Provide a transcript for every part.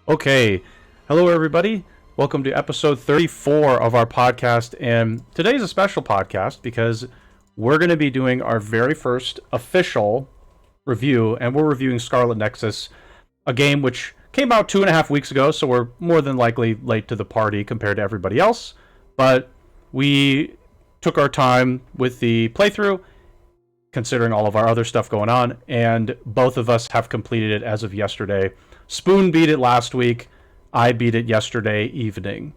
Okay, hello everybody. Welcome to episode 34 of our podcast. And today's a special podcast because we're going to be doing our very first official review, and we're reviewing Scarlet Nexus, a game which came out 2.5 weeks ago, so we're more than likely late to the party compared to everybody else. But we took our time with the playthrough, considering all of our other stuff going on, and both of us have completed it as of yesterday. Spoon beat it last week. I beat it yesterday evening.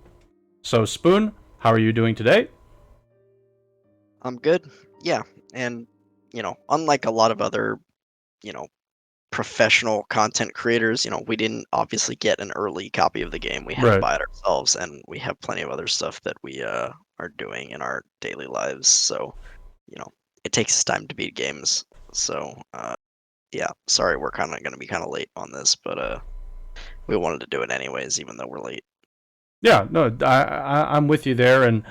So, Spoon, how are you doing today? I'm good. Yeah, and unlike a lot of other, you know, professional content creators, we didn't obviously get an early copy of the game. We had to Right. buy it ourselves, and we have plenty of other stuff that we are doing in our daily lives. So, you know, it takes time to beat games. So, yeah, sorry, we're kind of going to be kind of late on this, but we wanted to do it anyways, even though we're late. Yeah, no, I'm with you there. And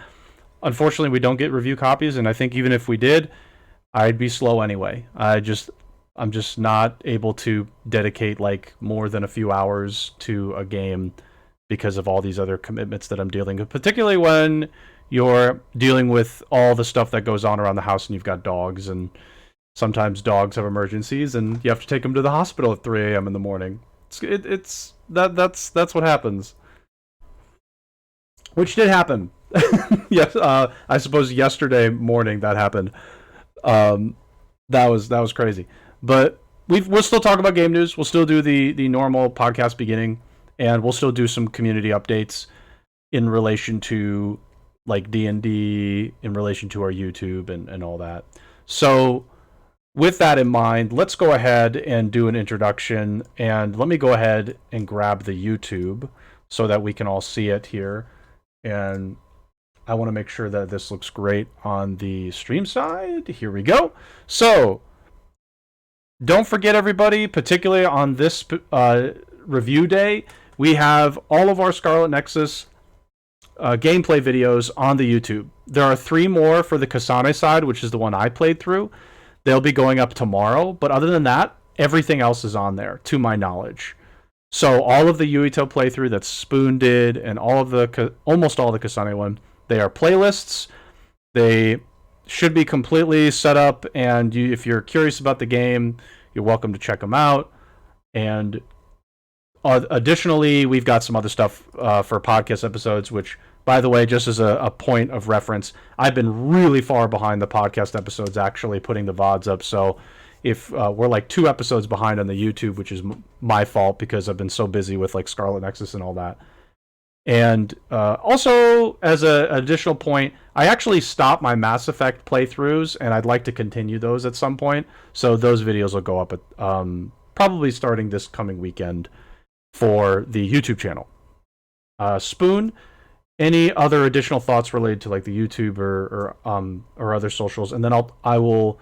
unfortunately, we don't get review copies. And I think even if we did, I'd be slow anyway. I'm just not able to dedicate like more than a few hours to a game because of all these other commitments that I'm dealing with, particularly when you're dealing with all the stuff that goes on around the house and you've got dogs, and sometimes dogs have emergencies and you have to take them to the hospital at 3 a.m. in the morning. That's what happens. Which did happen. Yes, I suppose yesterday morning that happened. Um, that was crazy. But we'll still talk about game news. We'll still do the normal podcast beginning, and we'll still do some community updates in relation to like D&D, in relation to our YouTube and all that. So with that in mind, let's go ahead and do an introduction, and let me go ahead and grab the YouTube so that we can all see it here. And I want to make sure that this looks great on the stream side. Here we go. So don't forget, everybody, particularly on this review day, we have all of our Scarlet Nexus gameplay videos on the YouTube. There are 3 more for the Kasane side, which is the one I played through. They'll be going up tomorrow. But other than that, everything else is on there, to my knowledge. So all of the Yuito playthrough that Spoon did, and almost all the Kasane one, they are playlists. They should be completely set up, and if you're curious about the game, you're welcome to check them out. And additionally, we've got some other stuff for podcast episodes, which, by the way, just as a point of reference, I've been really far behind the podcast episodes actually putting the VODs up. So if we're like 2 episodes behind on the YouTube, which is my fault because I've been so busy with like Scarlet Nexus and all that. And also, as an additional point, I actually stopped my Mass Effect playthroughs, and I'd like to continue those at some point. So those videos will go up at probably starting this coming weekend for the YouTube channel. Spoon, any other additional thoughts related to like the YouTube or other socials? And then I will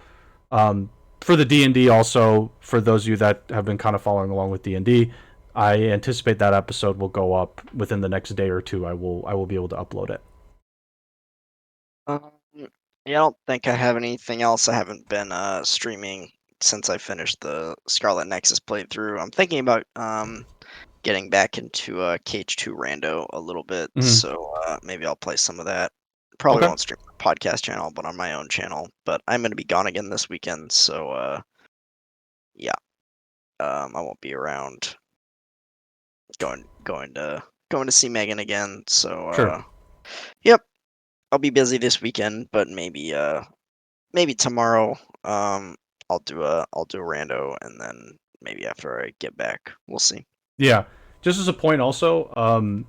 for the D&D also, for those of you that have been kind of following along with D&D, I anticipate that episode will go up within the next day or two. I will be able to upload it. Um, yeah, I don't think I have anything else. I haven't been streaming since I finished the Scarlet Nexus playthrough. I'm thinking about getting back into Cage 2 Rando a little bit, Mm-hmm. so maybe I'll play some of that. Probably Okay. won't stream on the podcast channel, but on my own channel. But I'm going to be gone again this weekend, so yeah, I won't be around going to see Megan again. So Sure. yep, I'll be busy this weekend, but maybe tomorrow I'll do a rando, and then maybe after I get back, we'll see. Yeah. Just as a point, also,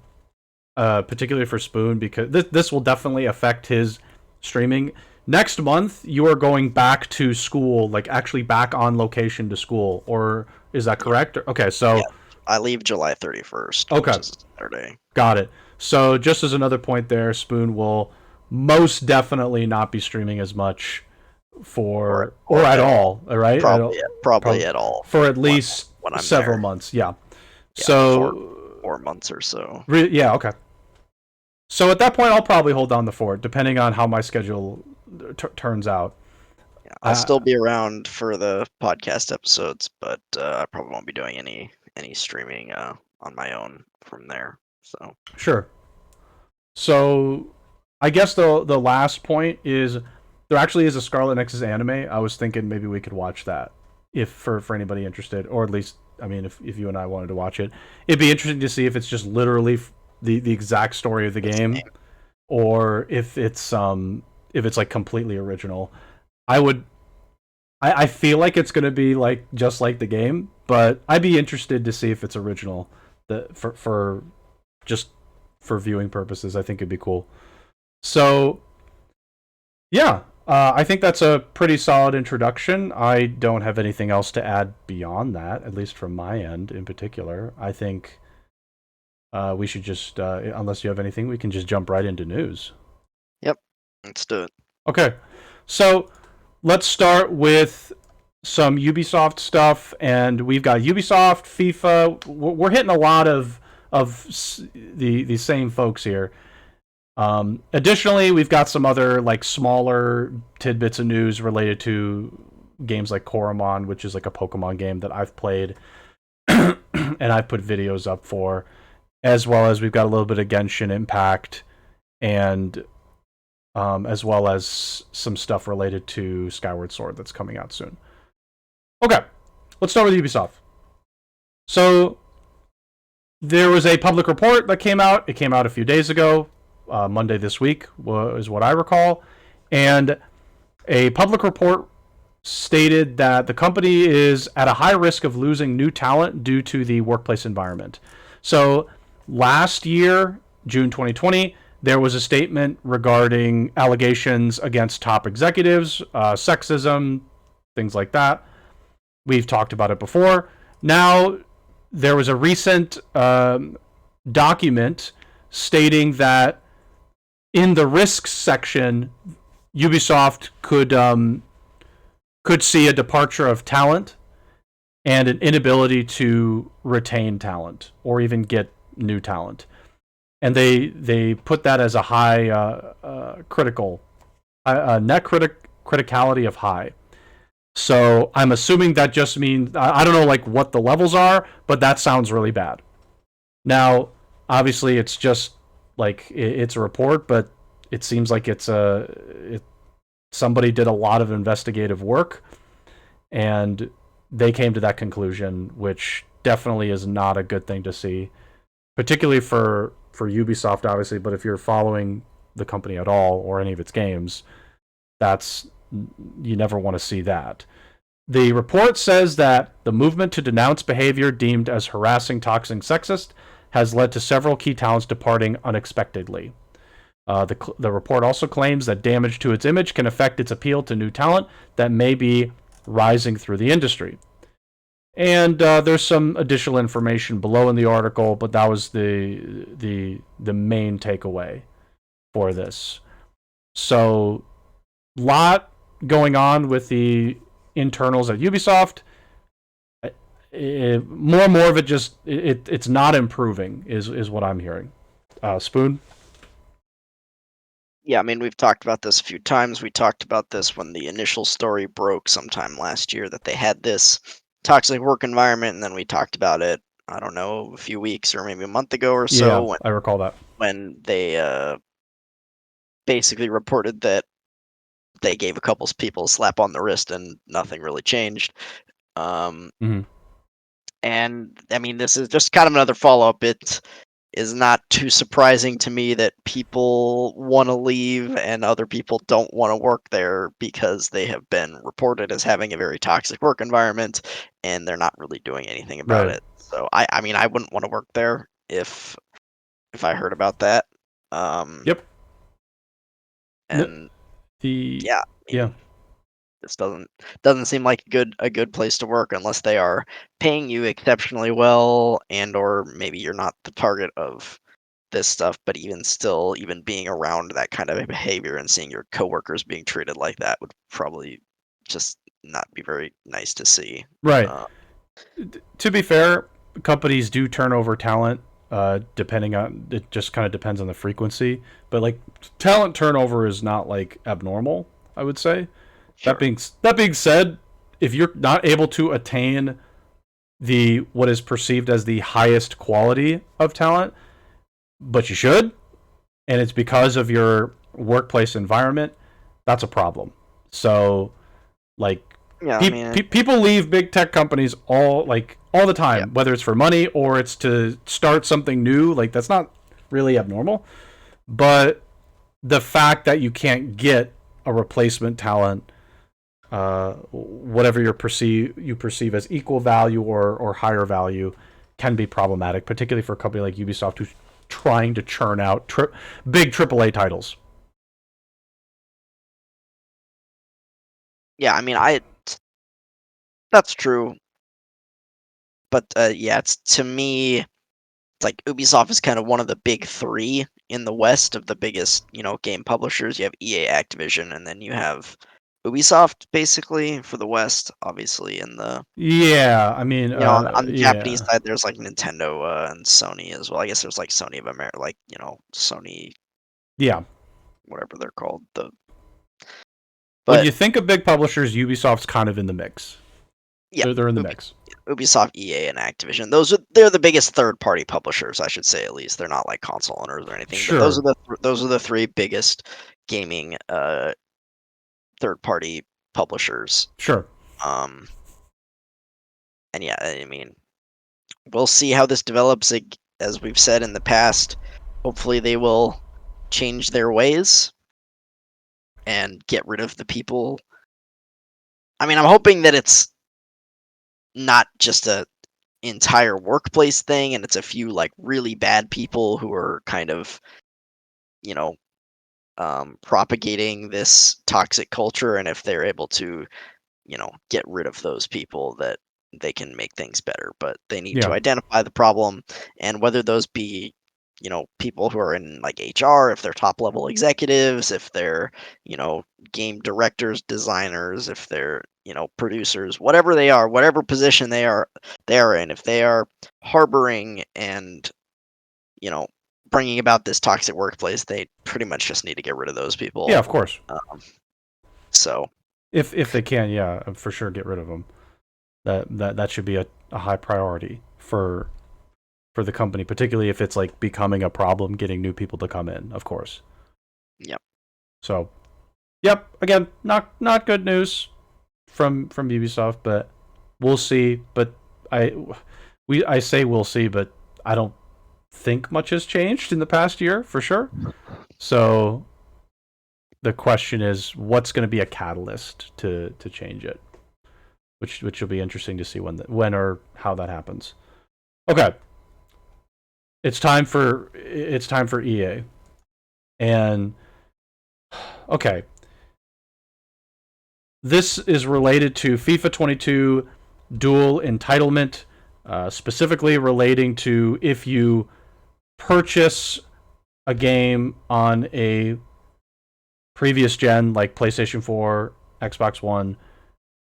particularly for Spoon, because this will definitely affect his streaming. Next month, you are going back to school, like actually back on location to school, or is that Yeah, correct? Okay, yeah. so I leave July 31st, which okay, is a Saturday. got it. So just as another point there, Spoon will most definitely not be streaming as much or or or at at all. all. All right, I don't Probably at all for at when least when I'm several there. months. Yeah. Yeah, for So 4 months or so. yeah, okay. So at that point, I'll probably hold down the fort, depending on how my schedule turns out. Yeah, I'll Uh, still be around for the podcast episodes, but I probably won't be doing any streaming on my own from there. So Sure. So, I guess the last point is there actually is a Scarlet Nexus anime. I was thinking maybe we could watch that if for anybody interested, or at least I mean if you and I wanted to watch it, it'd be interesting to see if it's just literally the exact story of the this game, game, or if it's like completely original. I would I feel like it's gonna be like just like the game, but I'd be interested to see if it's original. For just for viewing purposes, I think it'd be cool. So yeah, I think that's a pretty solid introduction. I don't have anything else to add beyond that, at least from my end in particular. I think we should just, unless you have anything, we can just jump right into news. yep, let's do it. Okay, so let's start with some Ubisoft stuff, and we've got Ubisoft, FIFA. We're hitting a lot of the same folks here. Additionally, we've got some other like smaller tidbits of news related to games like Coremon, which is like a Pokemon game that I've played and I've put videos up for, as well as we've got a little bit of Genshin Impact and as well as some stuff related to Skyward Sword that's coming out soon. Okay, let's start with Ubisoft. So there was a public report that came out. It came out a few days ago. Monday this week is what I recall. And a public report stated that the company is at a high risk of losing new talent due to the workplace environment. So last year, June 2020, there was a statement regarding allegations against top executives, sexism, things like that. We've talked about it before. Now, there was a recent document stating that in the risks section, Ubisoft could see a departure of talent and an inability to retain talent or even get new talent, and they put that as a high critical net criticality of high. So I'm assuming that just means I don't know like what the levels are, but that sounds really bad. Now, obviously, it's just like it's a report, but it seems like somebody did a lot of investigative work, and they came to that conclusion, which definitely is not a good thing to see, particularly for Ubisoft, obviously. But if you're following the company at all or any of its games, that's you never want to see that. The report says that the movement to denounce behavior deemed as harassing, toxic, sexist has led to several key talents departing unexpectedly. The report also claims that damage to its image can affect its appeal to new talent that may be rising through the industry. And there's some additional information below in the article, but that was the main takeaway for this. So, lot going on with the internals at Ubisoft. More and more of it just it's not improving is what I'm hearing. Spoon. Yeah, I mean, we've talked about this a few times. We talked about this when the initial story broke sometime last year that they had this toxic work environment, and then we talked about it, I don't know, a few weeks or maybe a month ago or Yeah, so I recall that. when they basically reported that they gave a couple people a slap on the wrist and nothing really changed. Um, Mm-hmm. and I mean, this is just kind of another follow up. It is not too surprising to me that people want to leave and other people don't want to work there because they have been reported as having a very toxic work environment and they're not really doing anything about Right. it. So I mean, I wouldn't want to work there if I heard about that. Um, Yep. and The yeah, I yeah. mean, this doesn't seem like a good place to work unless they are paying you exceptionally well and or maybe you're not the target of this stuff, but even still, even being around that kind of behavior and seeing your coworkers being treated like that would probably just not be very nice to see. Right. Uh, To be fair, companies do turn over talent. Depending on it, just kind of depends on the frequency. But like talent turnover is not like abnormal. I would say. sure. That being said, if you're not able to attain the what is perceived as the highest quality of talent, but you should, and it's because of your workplace environment, that's a problem. So, like, Yeah, I mean, people leave big tech companies all the yeah, time, whether it's for money or it's to start something new. Like, that's not really abnormal, but the fact that you can't get a replacement talent, whatever you perceive as equal value or higher value, can be problematic, particularly for a company like Ubisoft who's trying to churn out big AAA titles. yeah. I mean, I that's true, but yeah, it's to me, it's like Ubisoft is kind of one of the big three in the West of the biggest, game publishers. You have EA, Activision, and then you have Ubisoft, basically for the West. Obviously, in the Yeah, I mean, on the Japanese yeah, side, there's like Nintendo and Sony as well. I guess there's like Sony of America, like Sony, yeah. whatever they're called. When But you think of big publishers, Ubisoft's kind of in the mix. yeah, They're in the mix. Ubisoft, EA, and Activision. They're the biggest third party publishers, I should say. At least they're not like console owners or anything. But Sure, those are the three biggest gaming third party publishers. sure. Um, and yeah, I mean, we'll see how this develops. As we've said in the past, hopefully they will change their ways and get rid of the people. I mean, I'm hoping that it's not just a entire workplace thing and it's a few like really bad people who are kind of, you know, propagating this toxic culture, and if they're able to, get rid of those people, that they can make things better. But they need to Yeah, identify the problem, and whether those be, people who are in like HR, if they're top level executives, if they're, game directors, designers, if they're, producers, whatever they are, whatever position they are in, if they are harboring and, you know, bringing about this toxic workplace, they pretty much just need to get rid of those yeah, people. of course. So If they can, yeah, for sure, get rid of them. That should be a high priority for the company, particularly if it's like becoming a problem getting new people to come in. Of course. yep. So, yep. Again, not good news from Ubisoft, but we'll see. But I I say we'll see, but I don't think much has changed in the past year for sure. So the question is, what's going to be a catalyst to change it? Which will be interesting to see when or how that happens. Okay, it's time for EA, and okay, this is related to FIFA 22 dual entitlement, specifically relating to if you purchase a game on a previous gen like PlayStation 4, Xbox One.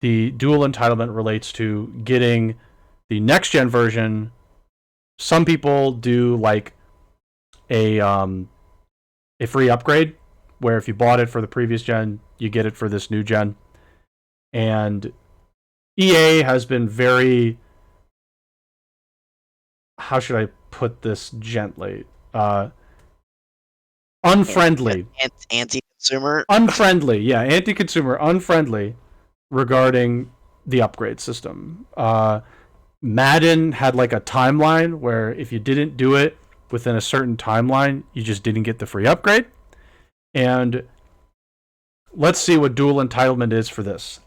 The dual entitlement relates to getting the next gen version. Some people do like a free upgrade where if you bought it for the previous gen, you get it for this new gen. And EA has been very, how should I put this gently? Unfriendly. Anti-consumer. Unfriendly, yeah, anti-consumer, unfriendly regarding the upgrade system. Madden had like a timeline where if you didn't do it within a certain timeline, you just didn't get the free upgrade. And let's see what dual entitlement is for this.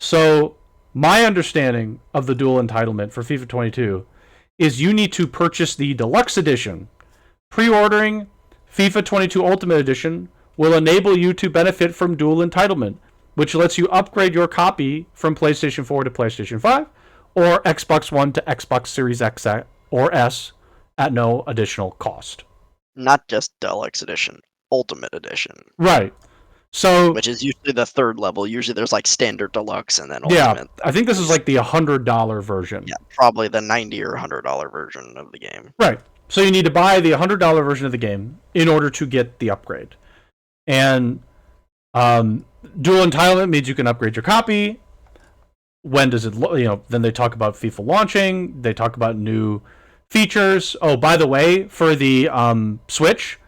So, my understanding of the dual entitlement for FIFA 22 is you need to purchase the deluxe edition. Pre-ordering FIFA 22 Ultimate Edition will enable you to benefit from dual entitlement, which lets you upgrade your copy from PlayStation 4 to PlayStation 5 or Xbox One to Xbox Series X or S at no additional cost. Not just deluxe edition, ultimate edition, Right. So, which is usually the third level. Usually there's like standard, deluxe, and then yeah, ultimate. I think this is like the $100 version. Yeah, probably the 90 or $100 version of the game. Right. So you need to buy the $100 version of the game in order to get the upgrade. And dual entitlement means you can upgrade your copy when does it, then they talk about FIFA launching, they talk about new features. Oh, by the way, for the Switch,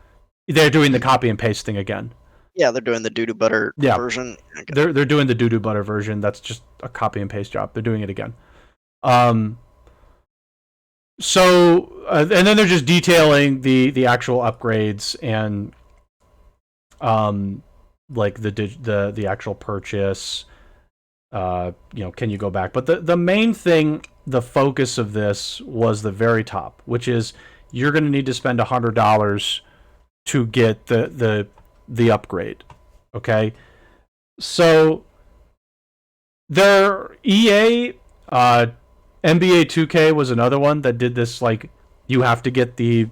they're doing the copy and paste thing again. Yeah, they're doing the doo-doo butter Yeah, version. Okay. they're doing the doo-doo butter version. That's just a copy and paste job. They're doing it again. Um, and then they're just detailing the actual upgrades and like the actual purchase. Can you go back? But the main thing, the focus of this was the very top, which is you're going to need to spend $100 to get the upgrade. Okay, so their EA NBA 2K was another one that did this. Like, you have to get it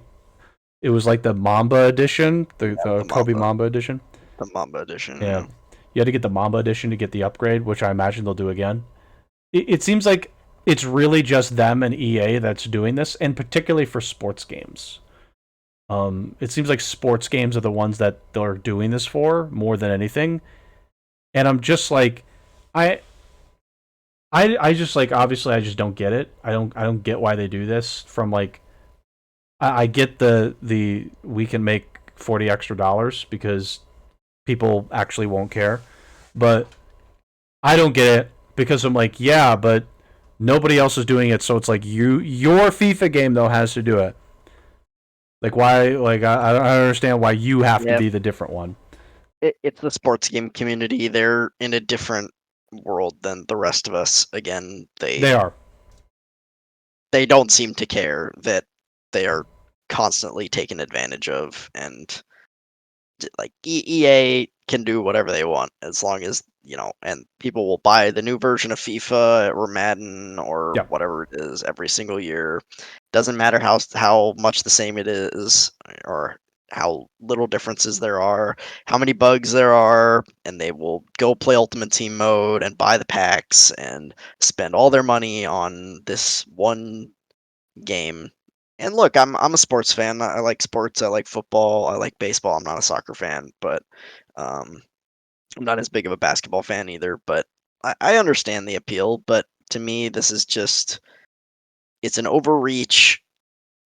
was like the Mamba edition, the Kobe Mamba edition. The Mamba edition. Yeah. You had to get the Mamba edition to get the upgrade, which I imagine they'll do again. It seems like it's really just them and EA that's doing this, and particularly for sports games. It seems like sports games are the ones that they're doing this for more than anything. And I'm just like, I just like, obviously I just don't get it. I don't get why they do this. From like, I get the we can make $40 extra because people actually won't care, but I don't get it because I'm like, yeah, but nobody else is doing it, so it's like your FIFA game though has to do it. Like, why? Like, I don't understand why you have to be the different one. It's the sports game community. They're in a different world than the rest of us. Again, they are. They don't seem to care that they are constantly taken advantage of, and like EA can do whatever they want as long as, and people will buy the new version of FIFA or Madden or whatever it is every single year. Doesn't matter how much the same it is or how little differences there are, how many bugs there are, and they will go play Ultimate Team mode and buy the packs and spend all their money on this one game. And look, I'm a sports fan. I like sports. I like football. I like baseball. I'm not a soccer fan, but I'm not as big of a basketball fan either. But I understand the appeal. But to me, this is just, it's an overreach.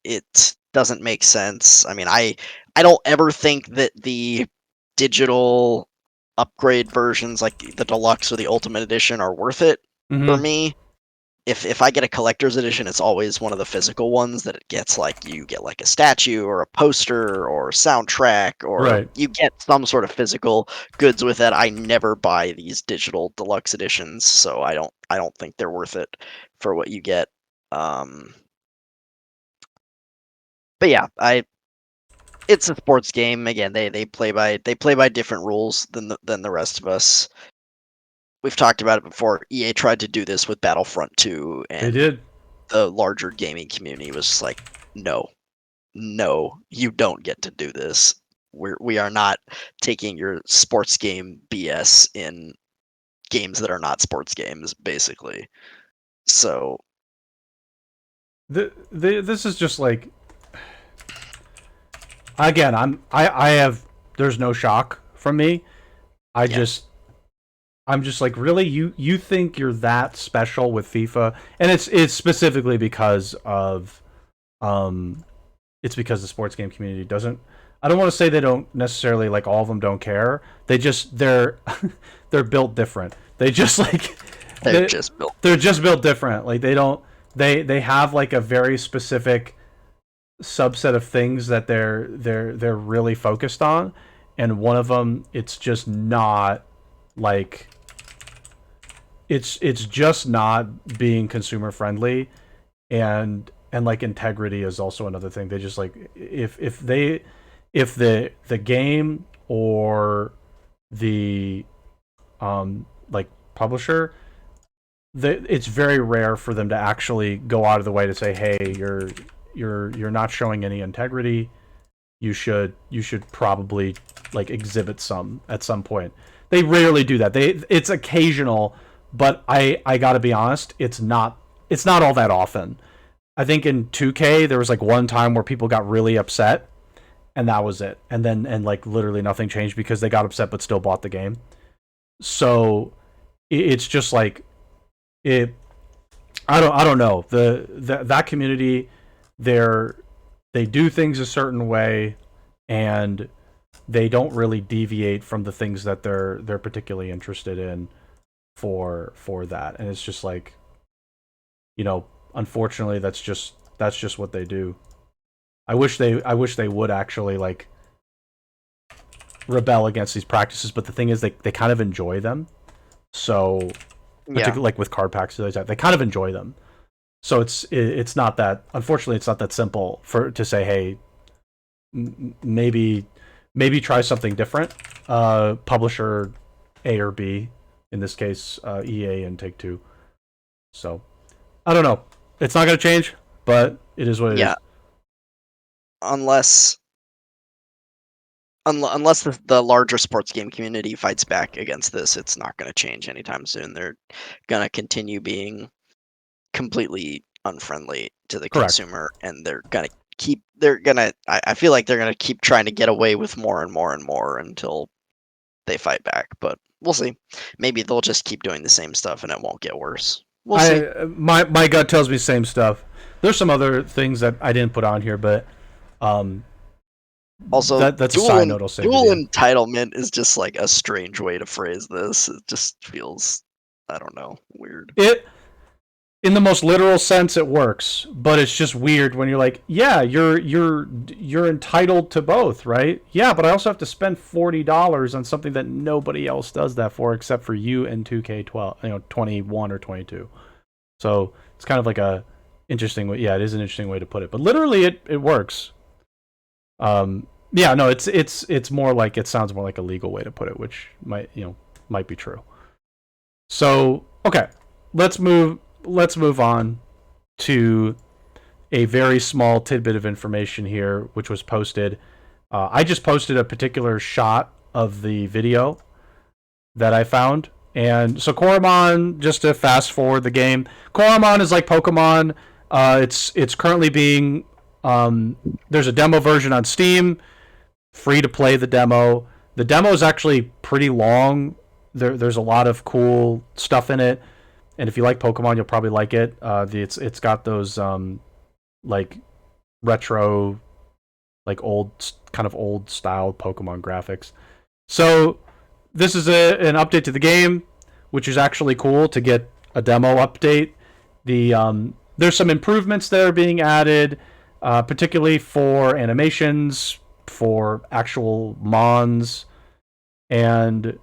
It doesn't make sense. I mean, I don't ever think that the digital upgrade versions, like the deluxe or the ultimate edition, are worth it for me. If I get a collector's edition, it's always one of the physical ones that it gets, like you get like a statue or a poster or soundtrack, or you get some sort of physical goods with it. I never buy these digital deluxe editions, so I don't think they're worth it for what you get. But yeah, it's a sports game. Again, they play by different rules than the rest of us. We've talked about it before. EA tried to do this with Battlefront 2, and they did. The larger gaming community was just like, no, you don't get to do this. We are not taking your sports game BS in games that are not sports games, basically. So this is just like, again, I have, there's no shock from me. I'm just like, really, you think you're that special with FIFA? And it's specifically because of it's because the sports game community doesn't, I don't want to say they don't necessarily, like, all of them don't care. They're they're built different. They're just built different. Like, they have like a very specific subset of things that they're really focused on, and one of them, it's just not like, it's just not being consumer friendly, and like integrity is also another thing. They just like, if the game or the like publisher, it's very rare for them to actually go out of the way to say, hey, you're not showing any integrity. You should probably like exhibit some at some point. They rarely do that. It's occasional, but I gotta be honest, it's not all that often. I think in 2K there was like one time where people got really upset, and that was it. And then like literally nothing changed because they got upset but still bought the game. So it's just like, it I don't know that community. They do things a certain way, and they don't really deviate from the things that they're particularly interested in for that. And it's just like, unfortunately, that's just what they do. I wish they would actually like rebel against these practices, but the thing is, they kind of enjoy them. So, Yeah. particularly like with card packs, they kind of enjoy them. So it's not that, unfortunately, it's not that simple for to say, hey, maybe try something different. Publisher A or B, in this case, EA and Take Two. So I don't know. It's not going to change, but it is what it is. Yeah. Unless unless the larger sports game community fights back against this, it's not going to change anytime soon. They're going to continue being completely unfriendly to the Correct. consumer, and I feel like they're gonna keep trying to get away with more and more and more until they fight back. But we'll see. Maybe they'll just keep doing the same stuff and it won't get worse. We'll see. My gut tells me same stuff. There's some other things that I didn't put on here, but um, Also, that's a side note I'll say to dual the end. entitlement is just like a strange way to phrase this. It just feels, I don't know, weird. It In the most literal sense it works, but it's just weird when you're like, yeah, you're entitled to both, right? Yeah, but I also have to spend $40 on something that nobody else does that for except for you and 2K12, 21 or 22. So it's kind of like a interesting way. Yeah, it is an interesting way to put it, but literally it works. Yeah, no, it's more like, it sounds more like a legal way to put it, which might be true. So okay, let's move on to a very small tidbit of information here, which was posted. I just posted a particular shot of the video that I found. And so Coremon, just to fast forward the game, Coremon is like Pokemon. It's currently being there's a demo version on Steam, free to play the demo. The demo is actually pretty long. There's a lot of cool stuff in it, and if you like Pokemon, you'll probably like it. It's got those like retro, like old style Pokemon graphics. So this is an update to the game, which is actually cool to get a demo update. There's some improvements that are being added, particularly for animations, for actual mons, and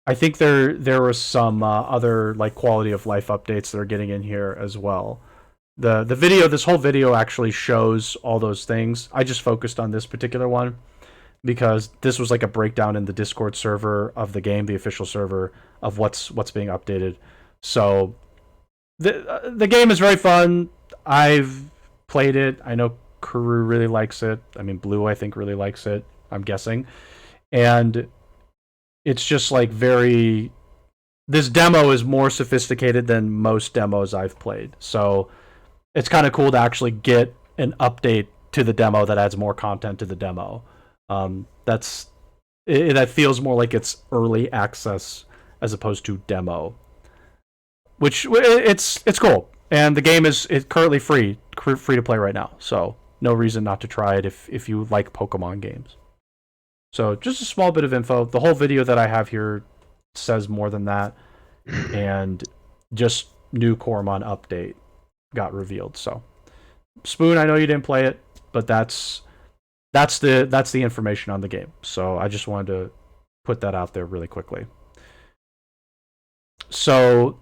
I think there were some other like quality of life updates that are getting in here as well. This whole video actually shows all those things. I just focused on this particular one because this was like a breakdown in the Discord server of the game, the official server, of what's being updated. So the game is very fun. I've played it. I know Kuru really likes it. I mean, Blue I think really likes it. I'm guessing, and it's just like very. This demo is more sophisticated than most demos I've played. So it's kind of cool to actually get an update to the demo that adds more content to the demo. That feels more like it's early access as opposed to demo, which it's cool. And the game is currently free to play right now. So no reason not to try it if you like Pokemon games. So just a small bit of info. The whole video that I have here says more than that, and just new Coremon update got revealed. So Spoon, I know you didn't play it, but that's the information on the game. So I just wanted to put that out there really quickly. So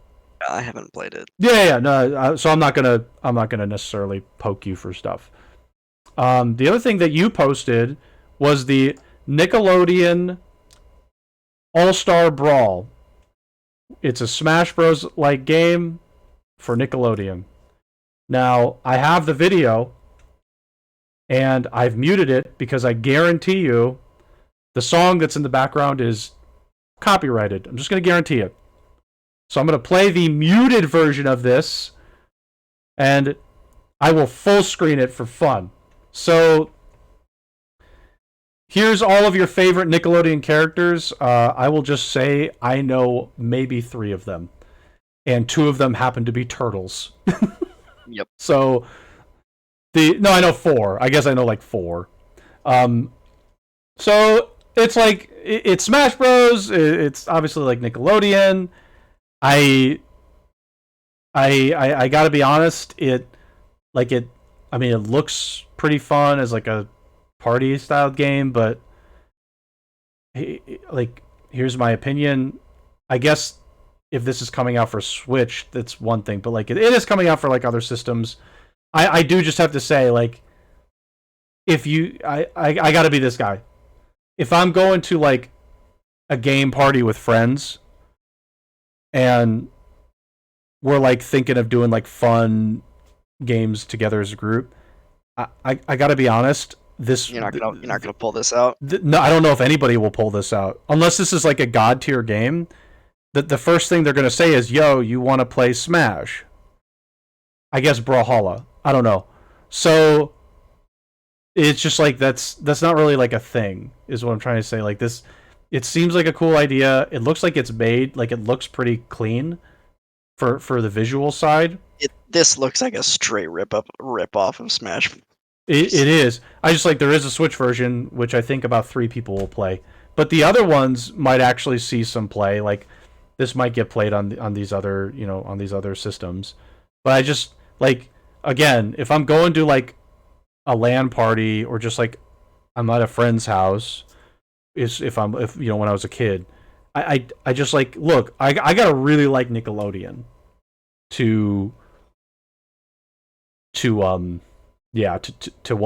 I haven't played it. yeah, no. So I'm not gonna necessarily poke you for stuff. The other thing that you posted was the Nickelodeon All-Star Brawl. It's a Smash Bros. Like game for Nickelodeon. Now, I have the video, and I've muted it because I guarantee you the song that's in the background is copyrighted. I'm just going to guarantee it. So I'm going to play the muted version of this, and I will full screen it for fun. So here's all of your favorite Nickelodeon characters. I will just say I know maybe 3 of them. and 2 of them happen to be turtles. Yep. So I know 4. I guess I know like 4. Um, so it's like it's Smash Bros. It's obviously like Nickelodeon. I I gotta be honest. It. I mean, it looks pretty fun as like a party style game, but like here's my opinion. I guess if this is coming out for Switch, that's one thing, but like it is coming out for like other systems. I do just have to say, like, if you I gotta be this guy. If I'm going to like a game party with friends and we're like thinking of doing like fun games together as a group, I gotta be honest. You're not gonna pull this out. No, I don't know if anybody will pull this out unless this is like a god tier game. The first thing they're gonna say is, "Yo, you want to play Smash?" I guess Brawlhalla. I don't know. So it's just like that's not really like a thing, is what I'm trying to say. Like this, it seems like a cool idea. It looks like it's made, like it looks pretty clean for the visual side. This looks like a straight rip off of Smash. It is. I just like there is a Switch version, which I think about 3 people will play, but the other ones might actually see some play. Like this might get played on these other on these other systems. But I just like, again, if I'm going to like a LAN party or just like I'm at a friend's house, is if when I was a kid, I just like, look, I gotta really like Nickelodeon to to want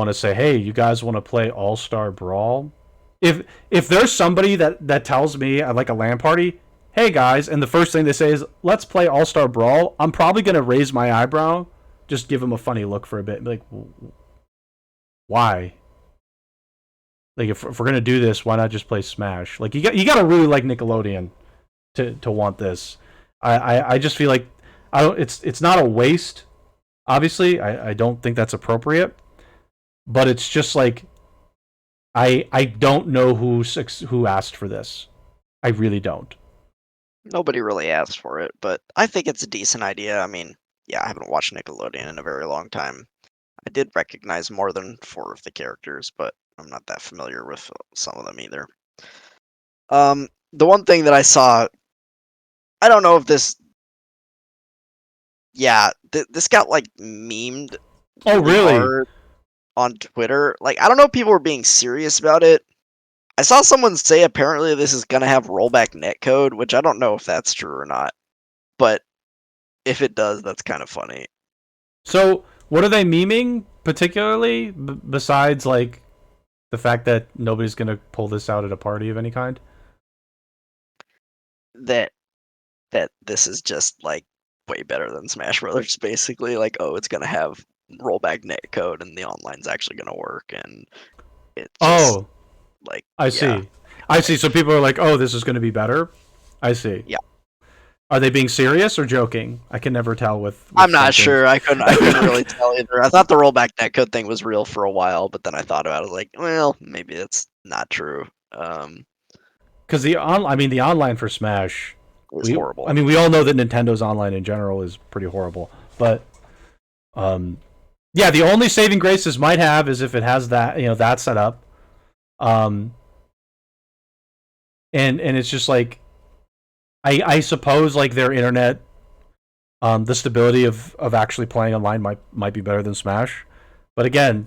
to say, hey, you guys want to play All Star Brawl? If there's somebody that tells me at like a LAN party, hey guys, and the first thing they say is let's play All Star Brawl, I'm probably gonna raise my eyebrow, just give them a funny look for a bit, like, why? Like if we're gonna do this, why not just play Smash? Like you got to really like Nickelodeon to want this. I just feel like I don't. It's not a waste. Obviously, I don't think that's appropriate, but it's just like I don't know who asked for this. I really don't. Nobody really asked for it, but I think it's a decent idea. I mean, yeah, I haven't watched Nickelodeon in a very long time. I did recognize more than 4 of the characters, but I'm not that familiar with some of them either. The one thing that I saw, I don't know if this, yeah, this got like memed Oh, really? hard on Twitter. Like, I don't know if people were being serious about it. I saw someone say apparently this is gonna have rollback netcode, which I don't know if that's true or not. But if it does, that's kind of funny. So, what are they memeing particularly besides like the fact that nobody's gonna pull this out at a party of any kind? That that this is just like way better than Smash Brothers, basically. Like, oh, it's gonna have rollback netcode and the online's actually gonna work, and it just Oh, like I yeah, see. I see. So people are like, "Oh, this is going to be better." I see. yeah. Are they being serious or joking? I can never tell with I'm some not things. sure. I couldn't really tell either. I thought the rollback netcode thing was real for a while, but then I thought about it like, well, maybe it's not true. Because the online for Smash, It was horrible. we all know that Nintendo's online in general is pretty horrible. But, yeah, the only saving grace this might have is if it has that that set up, um, and it's just like I suppose like their internet, the stability of actually playing online might be better than Smash. But again,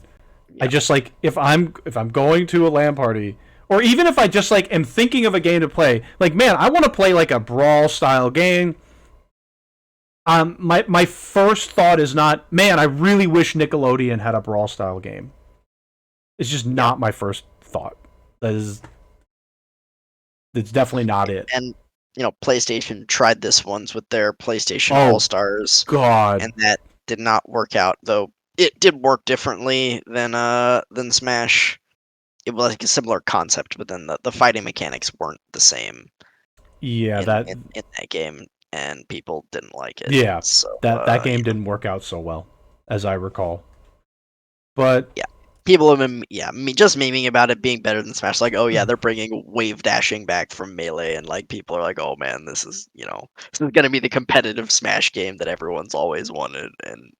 I Yeah. just like if I'm going to a LAN party, or even if I just like am thinking of a game to play, like, man, I want to play like a brawl style game. My first thought is not, man, I really wish Nickelodeon had a brawl style game. It's just not my first thought. That's definitely not it. And PlayStation tried this once with their PlayStation Oh All Stars, God. and that did not work out. Though it did work differently than Smash. It was like a similar concept, but then the fighting mechanics weren't the same Yeah, in that game, and people didn't like it. yeah, So that game didn't work out so well, as I recall. But yeah. people have been just memeing about it being better than Smash. Like, oh yeah, they're bringing wave dashing back from Melee, and like people are like, oh man, this is gonna be the competitive Smash game that everyone's always wanted, and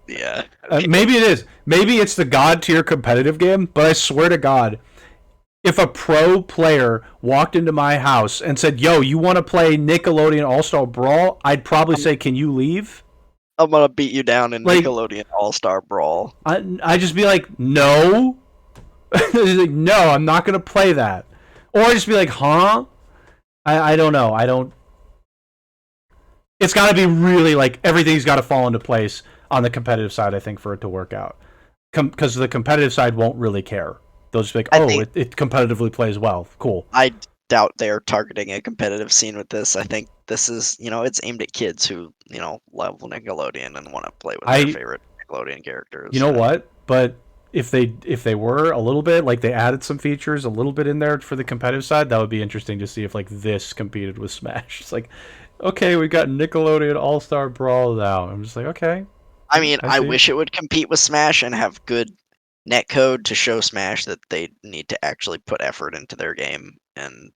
yeah, Maybe it is. Maybe it's the god tier competitive game, but I swear to God, if a pro player walked into my house and said, "Yo, you want to play Nickelodeon All Star Brawl?" I'd probably say, "Can you leave?" I'm gonna beat you down in Like, Nickelodeon All Star Brawl. I just be like, "No." Like, no, I'm not gonna play that. Or I just be like, huh? I don't know. I don't. It's got to be really like everything's got to fall into place on the competitive side. I think for it to work out, because the competitive side won't really care. They'll just be like, oh, it competitively plays well. Cool. I doubt they're targeting a competitive scene with this. I think this is it's aimed at kids who love Nickelodeon and want to play with their favorite Nickelodeon characters. You know what? But if they were a little bit like they added some features a little bit in there for the competitive side, that would be interesting to see if like this competed with Smash. It's like, okay, we got Nickelodeon All Star Brawl now. I'm just like, okay. I mean, I wish it would compete with Smash and have good netcode to show Smash that they need to actually put effort into their game, and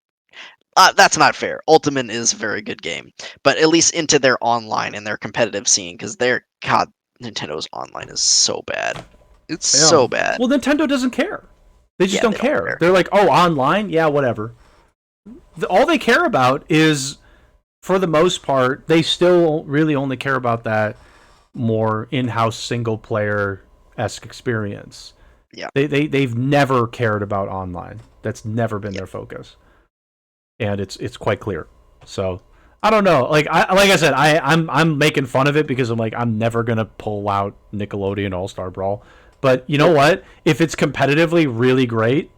that's not fair. Ultimate is a very good game, but at least into their online and their competitive scene, because Nintendo's online is so bad. It's so bad. Well, Nintendo doesn't care. They just don't care. They're like, oh, online? Yeah, whatever. All they care about is, for the most part, they still really only care about that more in-house single-player-esque experience. Yeah. They've never cared about online. That's never been their focus. And it's quite clear. So I don't know. Like I said, I'm making fun of it because I'm like, I'm never gonna pull out Nickelodeon All Star Brawl. But you know what? If it's competitively really great,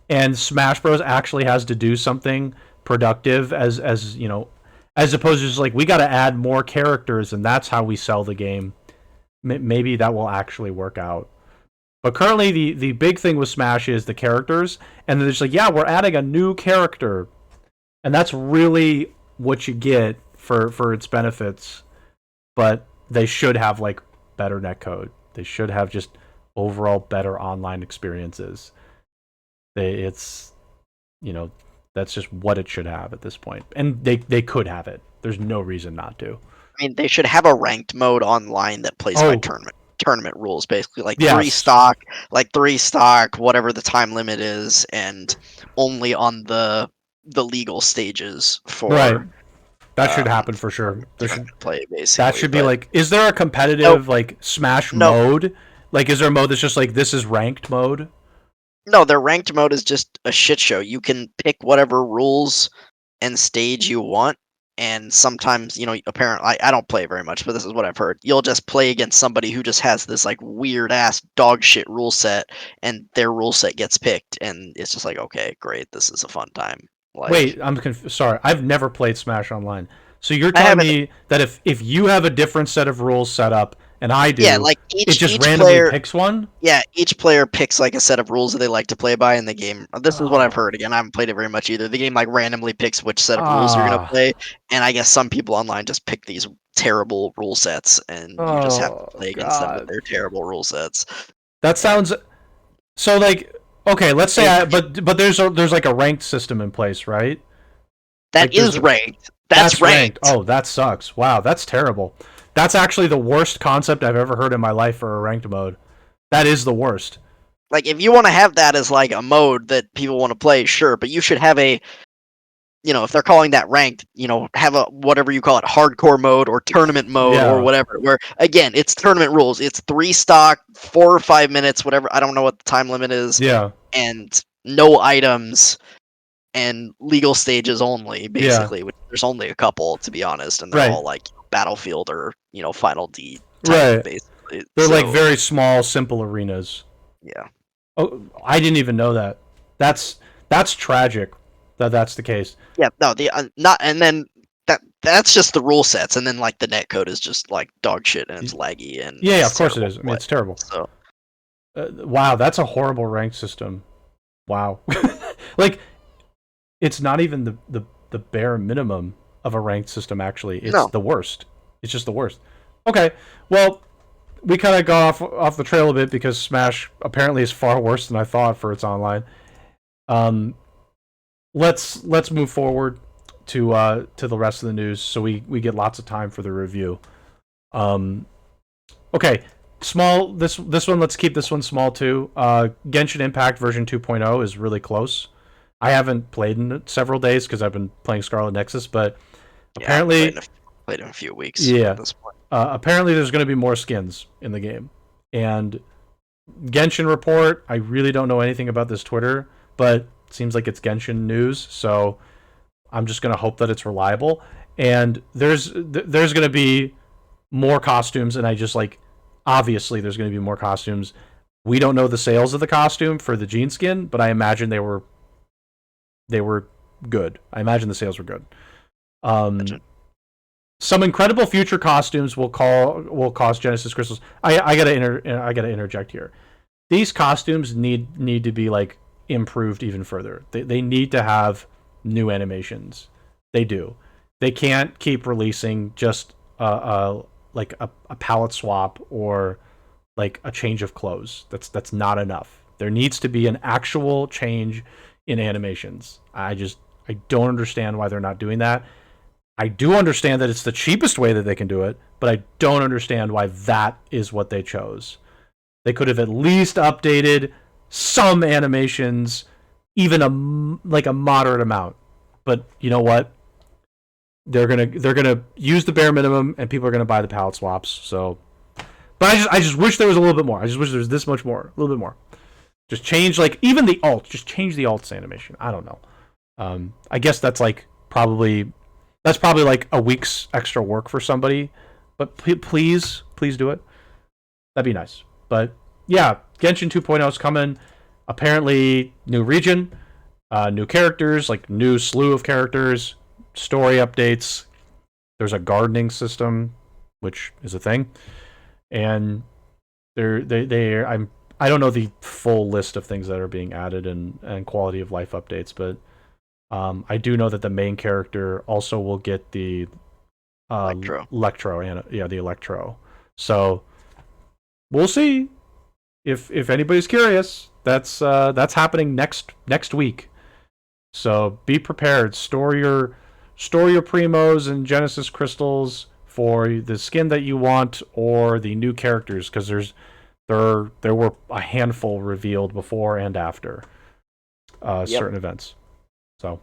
and Smash Bros. Actually has to do something productive, as opposed to just like we got to add more characters, and that's how we sell the game. Maybe that will actually work out. But currently, the big thing with Smash is the characters, and they're just like, yeah, we're adding a new character, and that's really what you get for its benefits. But they should have like better netcode. They should have just overall better online experiences. It's that's just what it should have at this point, and they could have it. There's no reason not to. I mean, they should have a ranked mode online that plays by tournament rules, basically like three stock, whatever the time limit is, and only on the legal stages for right. That should happen for sure. There should play basically. That should be like. Is there a competitive like Smash mode? Like, is there a mode that's just like this is ranked mode? No, their ranked mode is just a shit show. You can pick whatever rules and stage you want, and sometimes apparently I don't play very much, but this is what I've heard. You'll just play against somebody who just has this like weird ass dog shit rule set, and their rule set gets picked, and it's just like, okay, great, this is a fun time. Like, wait, I'm sorry. I've never played Smash Online. So you're telling me that if you have a different set of rules set up and I do, like it just randomly picks one? Yeah, each player picks like a set of rules that they like to play by in the game. This is what I've heard. Again, I haven't played it very much either. The game like randomly picks which set of rules you're gonna play, and I guess some people online just pick these terrible rule sets, and you just have to play against them with their terrible rule sets. That sounds so like okay. Let's say, but there's like a ranked system in place, right? That like is ranked. That's ranked. Oh, that sucks. Wow, that's terrible. That's actually the worst concept I've ever heard in my life for a ranked mode. That is the worst. Like, if you want to have that as like a mode that people want to play, sure, but you should have a, if they're calling that ranked, have a whatever you call it, hardcore mode or tournament mode or whatever. Where again, it's tournament rules. It's 3 stock, 4 or 5 minutes, whatever. I don't know what the time limit is. Yeah. And no items. And legal stages only, basically. Which there's only a couple, to be honest, and they're all like Battlefield or Final D type, basically. They're like very small, simple arenas. Yeah. Oh, I didn't even know that. That's tragic. That's the case. Yeah. No. And then that's just the rule sets, and then like the netcode is just like dog shit and it's laggy and yeah, of course it is. I mean, it's terrible. So. Wow, that's a horrible ranked system. Wow. Like. It's not even the bare minimum of a ranked system, actually. It's the worst. It's just the worst. Okay, well, we kind of got off the trail a bit because Smash apparently is far worse than I thought for its online. Let's move forward to the rest of the news so we get lots of time for the review. Okay, small. This one, let's keep this one small too. Genshin Impact version 2.0 is really close. I haven't played in several days because I've been playing Scarlet Nexus, but apparently played in a few weeks. Yeah. At this point. Apparently there's going to be more skins in the game, and Genshin report. I really don't know anything about this Twitter, but it seems like it's Genshin news, so I'm just going to hope that it's reliable. And there's going to be more costumes, and I just like obviously there's going to be more costumes. We don't know the sales of the costume for the Jean skin, but I imagine they were good. I imagine the sales were good. Some incredible future costumes will cost Genesis crystals. I gotta interject here. These costumes need to be like improved even further. They need to have new animations. They do. They can't keep releasing just like a palette swap or like a change of clothes. That's not enough. There needs to be an actual change in animations. I don't understand why they're not doing that. I do understand that it's the cheapest way that they can do it, but I don't understand why that is what they chose. They could have at least updated some animations, even a moderate amount. But you know what? They're gonna use the bare minimum, and people are gonna buy the palette swaps. So, but I just wish there was a little bit more. I just wish there was this much more, a little bit more. Just change like even the alt. Just change the alt's animation. I don't know. I guess that's probably like a week's extra work for somebody. But please do it. That'd be nice. But yeah, Genshin 2.0 is coming. Apparently, new region, new characters, like new slew of characters, story updates. There's a gardening system, which is a thing, and I don't know the full list of things that are being added and quality of life updates, but I do know that the main character also will get the Electro, and the Electro. So we'll see if anybody's curious. That's happening next week. So be prepared. Store your primos and Genesis crystals for the skin that you want or the new characters, because there were a handful revealed before and after certain events. So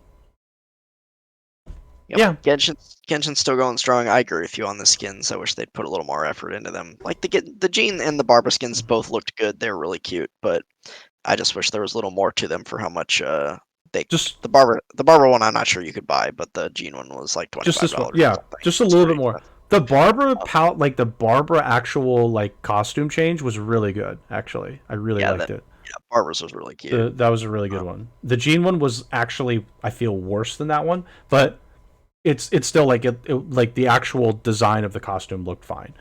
yeah, Genshin's still going strong. I agree with you on the skins. I wish they'd put a little more effort into them. Like the Jean and the Barbara skins both looked good. They were really cute, but I just wish there was a little more to them for how much the Barbara one. I'm not sure you could buy, but the Jean one was like $25. Just this one, yeah, just a little bit more. The Barbara the Barbara actual costume change was really good. Actually, I really liked it. Yeah, Barbara's was really cute. That was a really good one. The Jean one was actually, I feel, worse than that one, but it's still like the actual design of the costume looked fine.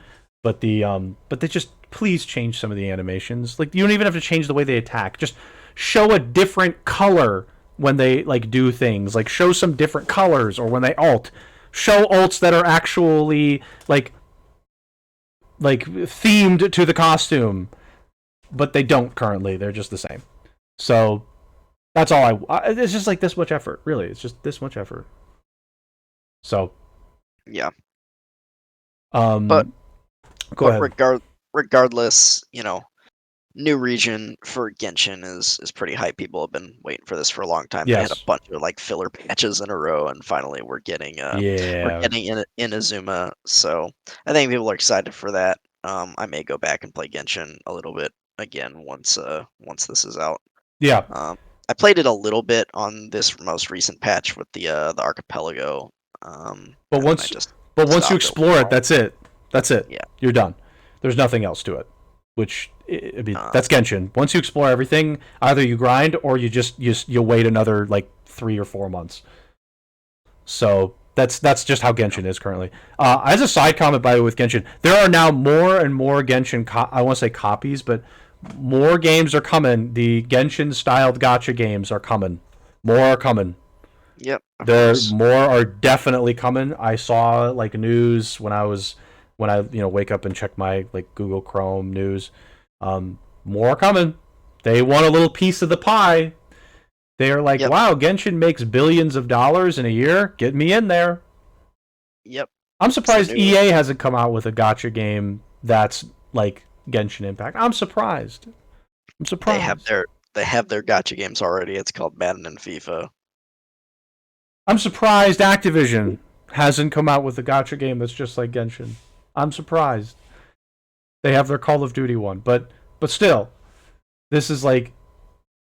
But they just please change some of the animations. Like, you don't even have to change the way they attack. Just show a different color when they do things. Like, show some different colors, or when they ult. Show ults that are actually like themed to the costume, but they don't currently. They're just the same. So that's all it's just this much effort. Really, it's just this much effort. So yeah. But go ahead. Regardless, new region for Genshin is pretty hype. People have been waiting for this for a long time. Yes. They had a bunch of filler patches in a row, and finally we're getting Inazuma. So I think people are excited for that. I may go back and play Genshin a little bit again once this is out. Yeah. I played it a little bit on this most recent patch with the Archipelago. But once you explore it, that's it. Yeah. You're done. There's nothing else to it. Which, I mean, that's Genshin. Once you explore everything, either you grind or you wait another 3 or 4 months. So that's just how Genshin is currently. As a side comment, by the way, with Genshin, there are now more and more Genshin. I want to say copies, but more games are coming. The Genshin-styled gacha games are coming. More are coming. Yep. More are definitely coming. I saw news when I was when I wake up and check my like Google Chrome news. More are coming. They want a little piece of the pie. They're like, Yep. wow, Genshin makes billions of dollars in a year. Get me in there. Yep. I'm surprised EA hasn't come out with a gacha game that's like Genshin Impact. I'm surprised. They have their gacha games already. It's called Madden and FIFA. I'm surprised Activision hasn't come out with a gacha game that's just like Genshin. I'm surprised. They have their Call of Duty one, but still, this is like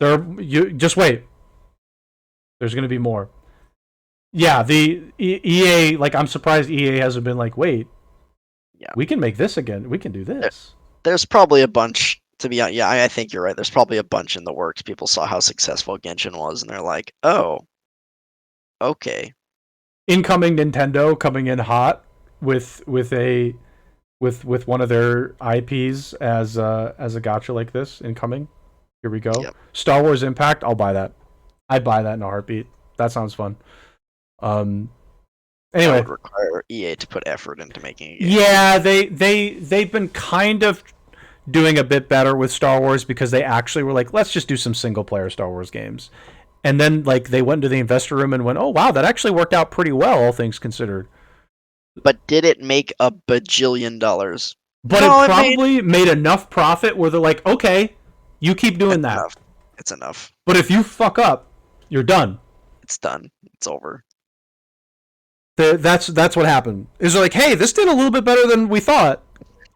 you just wait. There's going to be more. Yeah, the EA, like, I'm surprised EA hasn't been like, wait, Yeah, we can make this again. We can do this. There's probably a bunch. To be honest, yeah, I think you're right. There's probably a bunch in the works. People saw how successful Genshin was, and they're like, "Oh, okay." Incoming Nintendo coming in hot with one of their IPs as a gacha like this incoming. Here we go. Yep. Star Wars Impact. I'll buy that. I'd buy that in a heartbeat. That sounds fun. Anyway, That would require EA to put effort into making a game. Yeah, they've been kind of doing a bit better with Star Wars because they actually were like, let's just do some single player Star Wars games. And then like they went into the investor room and went, oh wow, that actually worked out pretty well, all things considered. But did it make $1 bajillion? But no, it probably made enough profit where they're like, okay, you keep doing that. Enough. It's enough. But if you fuck up, you're done. It's done. It's over. That's what happened. Is like, hey, this did a little bit better than we thought.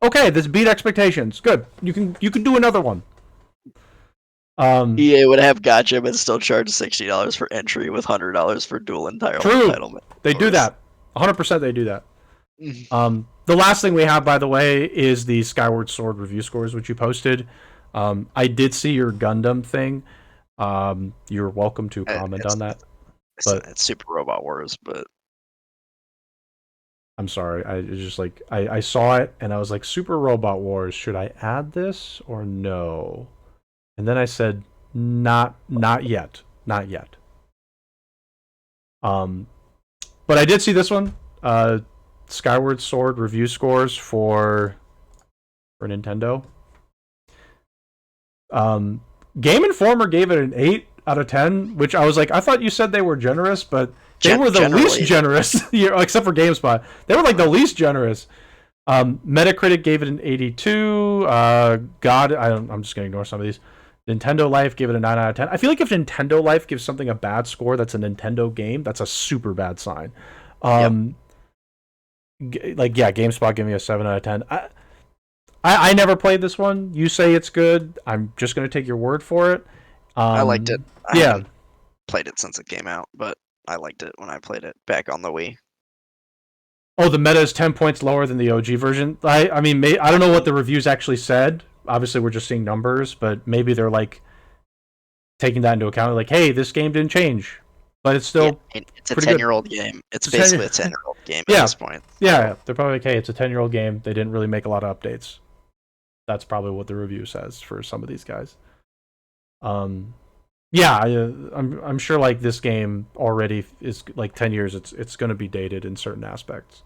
Okay, this beat expectations. Good. You can do another one. EA would have gacha but still charge $60 for entry with $100 for dual entitlement. They do that. 100% they do that. The last thing we have, by the way, is the Skyward Sword review scores, which you posted. I did see your Gundam thing. You're welcome to comment on that. It's Super Robot Wars, but I'm sorry. I just like I saw it and I was like, Super Robot Wars. Should I add this or no? And then I said, not yet. But I did see this one. Skyward Sword review scores for Nintendo. Game Informer gave it an 8 out of 10, which I was like, I thought you said they were generous, but they were the least generous, except for GameSpot. They were like the least generous. Metacritic gave it an 82. I'm just gonna ignore some of these. Nintendo Life gave it a 9 out of 10. I feel like if Nintendo Life gives something a bad score that's a Nintendo game, that's a super bad sign. GameSpot gave me a 7 out of 10. I never played this one. You say it's good. I'm just going to take your word for it. I liked it. I haven't played it since it came out, but I liked it when I played it back on the Wii. Oh, the meta is 10 points lower than the OG version. I mean, I don't know what the reviews actually said. Obviously, we're just seeing numbers, but maybe they're like taking that into account. Like, hey, this game didn't change, but it's still it's a 10-year-old game. It's basically a 10-year-old game at this point. Yeah, they're probably like, hey, it's a 10-year-old game. They didn't really make a lot of updates. That's probably what the review says for some of these guys. I'm sure like this game already is like 10 years. It's going to be dated in certain aspects.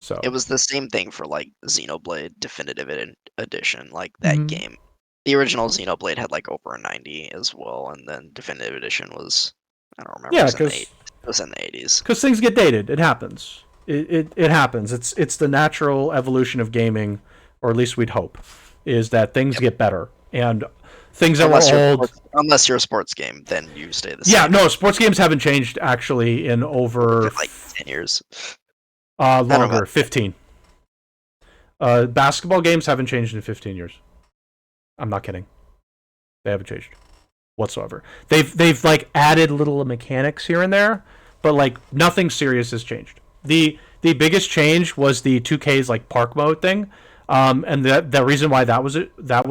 So it was the same thing for like Xenoblade Definitive Edition, like that game. The original Xenoblade had like over a 90 as well, and then Definitive Edition was, I don't remember. Yeah, because it was in the 80s. Because things get dated. It happens. It happens. It's the natural evolution of gaming, or at least we'd hope, is that things get better and things that were old. Unless you're a sports game, then you stay the same. Yeah, no, sports games haven't changed actually in over like 10 years. Longer, 15. Basketball games haven't changed in 15 years. I'm not kidding. They haven't changed whatsoever. They've like added little mechanics here and there, but like nothing serious has changed. The biggest change was the 2K's like park mode thing, and the reason why that was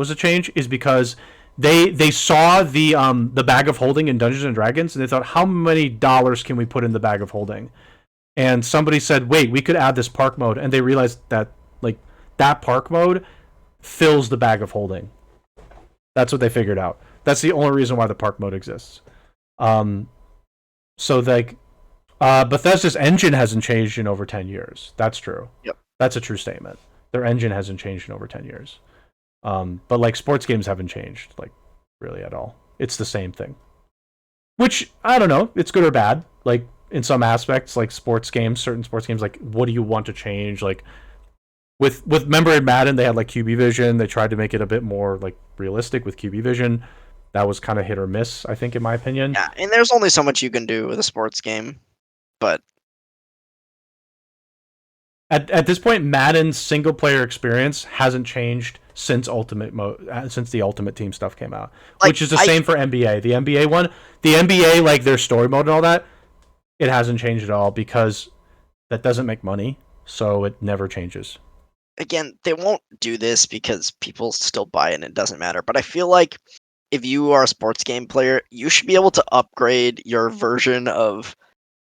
a change is because they saw the bag of holding in Dungeons and Dragons, and they thought, how many dollars can we put in the bag of holding? And somebody said, wait, we could add this park mode, and they realized that like that park mode fills the bag of holding. That's what they figured out. That's the only reason why the park mode exists. So like Bethesda's engine hasn't changed in over 10 years. That's true. Yep. That's a true statement. Their engine hasn't changed in over 10 years. But like sports games haven't changed like really at all. It's the same thing. Which I don't know, it's good or bad. Like in some aspects, like sports games, certain sports games, like what do you want to change? Like with remember in Madden they had like QB vision. They tried to make it a bit more like realistic with QB vision. That was kind of hit or miss, I think, in my opinion. Yeah, and there's only so much you can do with a sports game, but At this point, Madden's single player experience hasn't changed since since the Ultimate Team stuff came out, like which is the same for NBA. The NBA one, the NBA like their story mode and all that, it hasn't changed at all because that doesn't make money, so it never changes. again, they won't do this because people still buy it and it doesn't matter. But I feel like if you are a sports game player, you should be able to upgrade your version of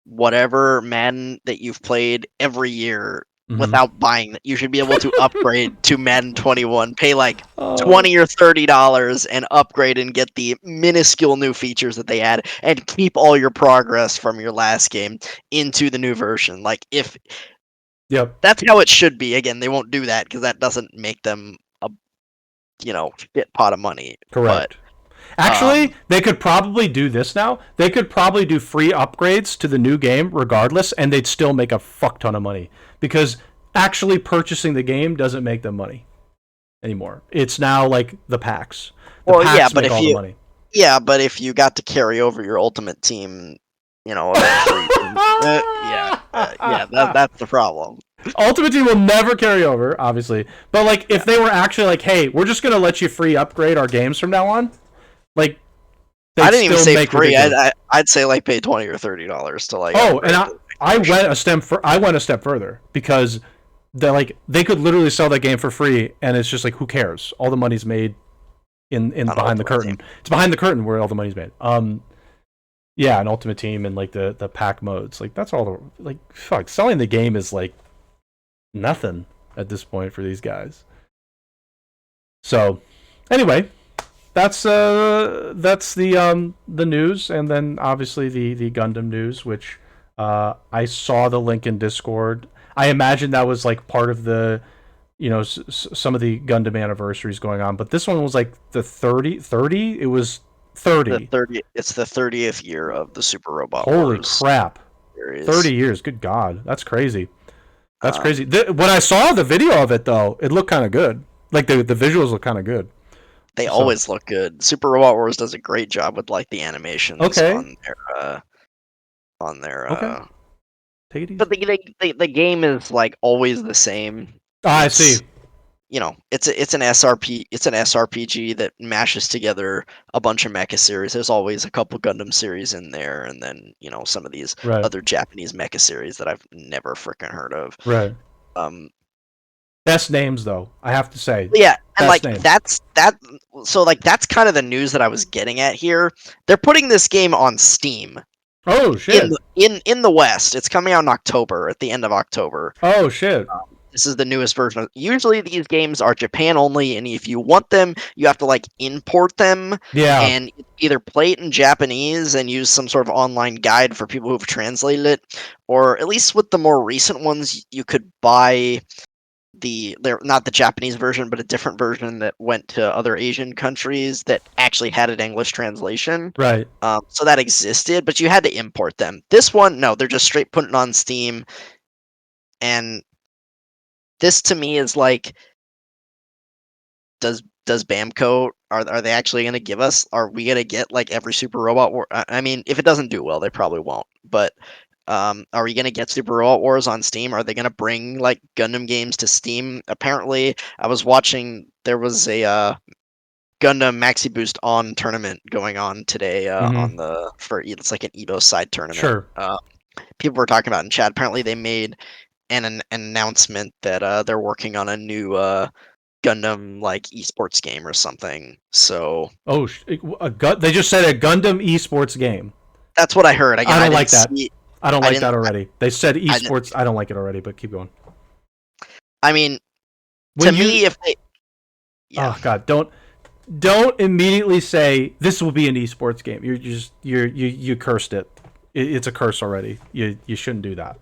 whatever Madden that you've played every year without buying that. You should be able to upgrade to Madden 21, pay like $20 or $30 and upgrade and get the minuscule new features that they add and keep all your progress from your last game into the new version. Like if Yep. that's how it should be. Again, they won't do that because that doesn't make them a shit pot of money. Correct. Actually, they could probably do this now. They could probably do free upgrades to the new game regardless, and they'd still make a fuck ton of money. Because actually purchasing the game doesn't make them money anymore. It's now like the packs. The packs make all the money. Yeah, but if you got to carry over your Ultimate Team, eventually, that's the problem. Ultimate Team will never carry over, obviously. But like, if they were actually like, "Hey, we're just gonna let you free upgrade our games from now on," like, I didn't even say free. I'd say like pay $20 or $30 to like. Oh, and I went a step further because they could literally sell that game for free, and it's just like, who cares? All the money's made in behind the curtain. It's behind the curtain where all the money's made. Yeah, an Ultimate Team and like the pack modes, like that's all the like fuck. Selling the game is like nothing at this point for these guys. So, anyway, that's the news, and then obviously the Gundam news, which I saw the link in Discord. I imagine that was like part of the some of the Gundam anniversaries going on, but this one was like the 30. It was 30. It's the 30th year of the Super Robot Holy Wars crap! series. 30 years. Good God, that's crazy. That's crazy. When I saw the video of it, though, it looked kind of good. Like the visuals look kind of good. They always look good. Super Robot Wars does a great job with like the animations on their Okay. Take it easy. But the game is like always the same. I see. It's an SRPG that mashes together a bunch of mecha series. There's always a couple Gundam series in there, and then some of these other Japanese mecha series that I've never freaking heard of. Right. Best names, though, I have to say. Yeah, and like names. that's kind of the news that I was getting at here. They're putting this game on Steam. Oh shit! In the West, it's coming out in October, at the end of October. Oh shit! This is the newest version. Usually these games are Japan only, and if you want them, you have to like import them. Yeah. And either play it in Japanese and use some sort of online guide for people who've translated it, or at least with the more recent ones, you could buy they're not the Japanese version, but a different version that went to other Asian countries that actually had an English translation. Right. So that existed, but you had to import them. This one, no, they're just straight putting it on Steam, and this to me is like, does Bamco are they actually going to give us? Are we going to get like every Super Robot War? I mean, if it doesn't do well, they probably won't. But are we going to get Super Robot Wars on Steam? Are they going to bring like Gundam games to Steam? Apparently, I was watching. There was a Gundam Maxi Boost On tournament going on today it's like an Evo side tournament. Sure. People were talking about in chat. Apparently, they made an announcement that they're working on a new Gundam like esports game or something. So they just said a Gundam esports game. That's what I heard. Again, I don't like that. I don't like that already. They said esports. I don't like it already, but keep going. I mean, if they, oh god, don't immediately say this will be an esports game. You cursed it. It's a curse already. You shouldn't do that.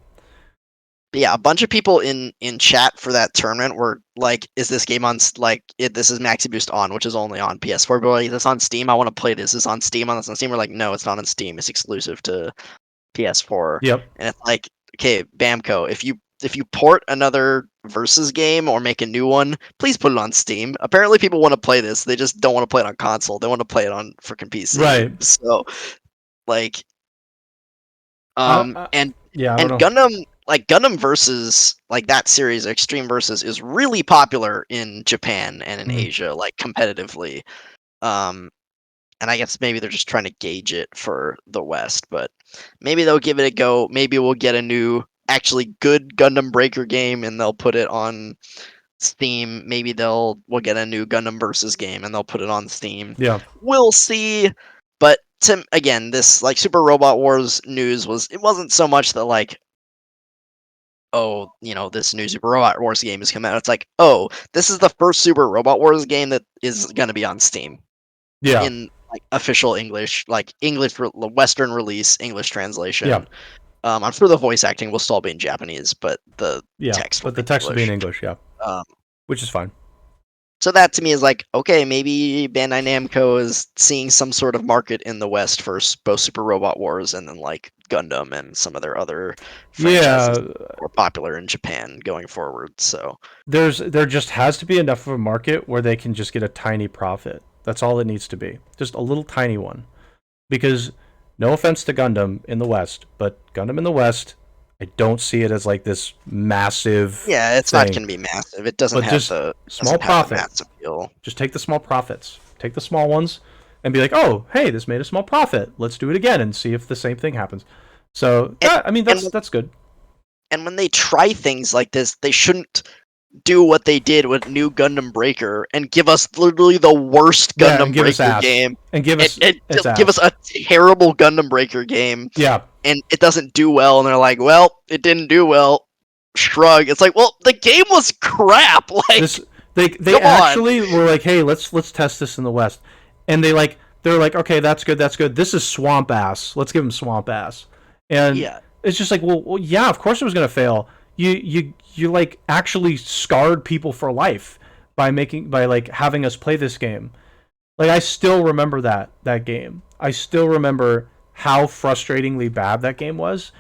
yeah, a bunch of people in chat for that tournament were like, "Is this game on this is Maxi Boost on, which is only on PS4? But like, this on Steam. I want to play this. Is on Steam? On this on Steam?" We're like, "No, it's not on Steam. It's exclusive to PS4." Yep. And it's like, okay, Bamco, if you port another Versus game or make a new one, please put it on Steam. Apparently, people want to play this. They just don't want to play it on console. They want to play it on freaking PC. Right. So, like, I, and yeah, I don't know. Gundam Versus, like that series, Extreme Versus, is really popular in Japan and in Asia, like competitively. And I guess maybe they're just trying to gauge it for the West, but maybe they'll give it a go. Maybe we'll get a new, actually good Gundam Breaker game, and they'll put it on Steam. Maybe we'll get a new Gundam Versus game, and they'll put it on Steam. Yeah. We'll see. But again, this like Super Robot Wars news it wasn't so much that like, oh, this new Super Robot Wars game has come out. It's like, oh, this is the first Super Robot Wars game that is gonna be on Steam. Yeah. In like official English, like Western release, English translation. Yeah. I'm sure the voice acting will still be in Japanese, but the text will but the text will be in English, yeah. Which is fine. So that to me is like, okay, maybe Bandai Namco is seeing some sort of market in the West for both Super Robot Wars and then like Gundam and some of their other franchises that were popular in Japan going forward. So there just has to be enough of a market where they can just get a tiny profit. That's all it needs to be. Just a little tiny one. Because no offense to Gundam in the West, but Gundam in the West, I don't see it as like this massive. Yeah, it's not going to be massive. It doesn't have the small profit. Mass appeal. Just take the small profits. Take the small ones and be like, oh, hey, this made a small profit. Let's do it again and see if the same thing happens. So, I mean, that's good. And when they try things like this, they shouldn't do what they did with New Gundam Breaker and give us literally the worst Gundam Breaker game. And give us give us a terrible Gundam Breaker game. Yeah. And it doesn't do well, and they're like, well, it didn't do well. Shrug. It's like, well, the game was crap. Like they actually were like, hey, let's test this in the West. And they're like, okay, that's good. This is swamp ass. Let's give them swamp ass. And it's just like, well, yeah, of course it was gonna fail. You like actually scarred people for life by like having us play this game. Like I still remember that game. I still remember how frustratingly bad that game was,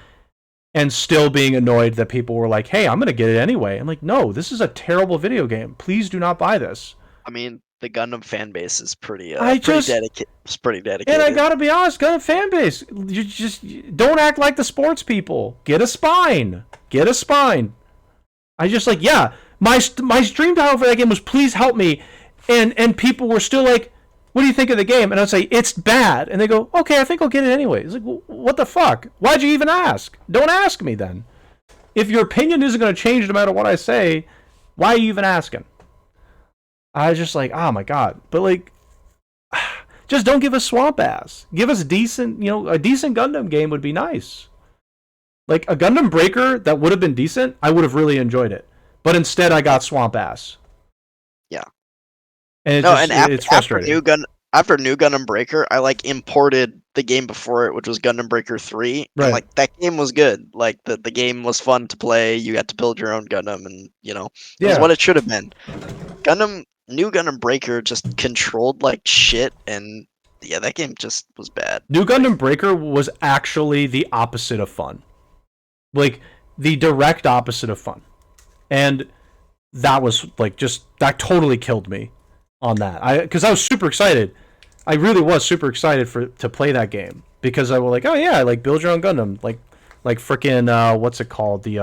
and still being annoyed that people were like, "Hey, I'm gonna get it anyway." I'm like, "No, this is a terrible video game. Please do not buy this." I mean, the Gundam fan base is pretty dedicated. And I gotta be honest, Gundam fan base, you just don't act like the sports people. Get a spine. I just like, yeah, my stream title for that game was "Please help me," and people were still like, "What do you think of the game?" And I'd say, "It's bad," and they go, "Okay, I think I'll get it anyway." It's like, well, what the fuck? Why'd you even ask? Don't ask me then. If your opinion isn't going to change no matter what I say, why are you even asking? I was just like, oh my god. But like, just don't give us swamp ass. Give us a decent Gundam game would be nice. Like a Gundam Breaker that would have been decent, I would have really enjoyed it. But instead, I got swamp ass. Yeah. And it's frustrating. After New Gundam Breaker, I like imported the game before it, which was Gundam Breaker 3. Right. And like that game was good. Like the game was fun to play. You got to build your own Gundam, and it was what it should have been. New Gundam Breaker just controlled like shit, and yeah, that game just was bad. New Gundam Breaker was actually the opposite of fun. Like the direct opposite of fun. And that was like that totally killed me on that. Because I was super excited. I really was super excited to play that game because I was like, oh yeah, like build your own Gundam, like freaking what's it called, the